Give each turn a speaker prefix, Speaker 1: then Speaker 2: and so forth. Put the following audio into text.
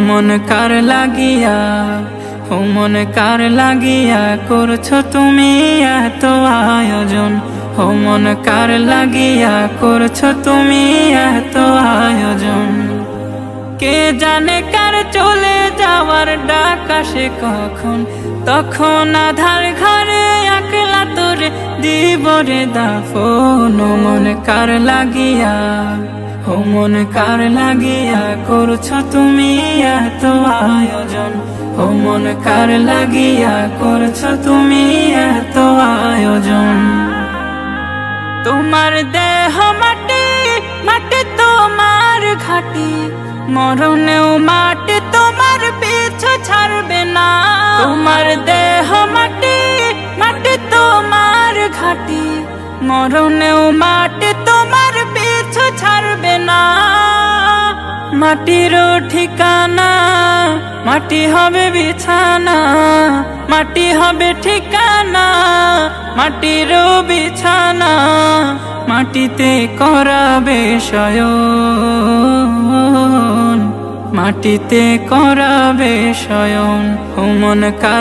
Speaker 1: মন কার লাগিয়া, মন কার লাগিয়া করছো তুমি এত আয়োজন। মন কার লাগিয়া করছো তুমি এত আয়োজন। কে জানে কার চলে যাওয়ার ডাক আসে কখন, তখন আধার ঘরে একলা তোরে দিব রে দাফন। মন কার লাগিয়া, মন কার লাগিয়া করছো তুমি এত আয়োজন। মন কার লাগিয়া করছো তুমি এত আয়োজন। তোমার দেহ মাটি, মাটি তোমার ঘাটি, মরণেও মাটি তোমার পিছু ছাড়বে না। তোমার দেহ মাটি, মাটি তোমার ঘাটি, মরণেও মাটি তোমার পিছু ছাড়বে না। মাটিরও ঠিকানা, মাটি হবে বিছানা, মাটি হবে ঠিকানা, মাটিরও বিছানা, মাটিতে করাবে শয়ন, মাটিতে করাবে শয়ন। মন কার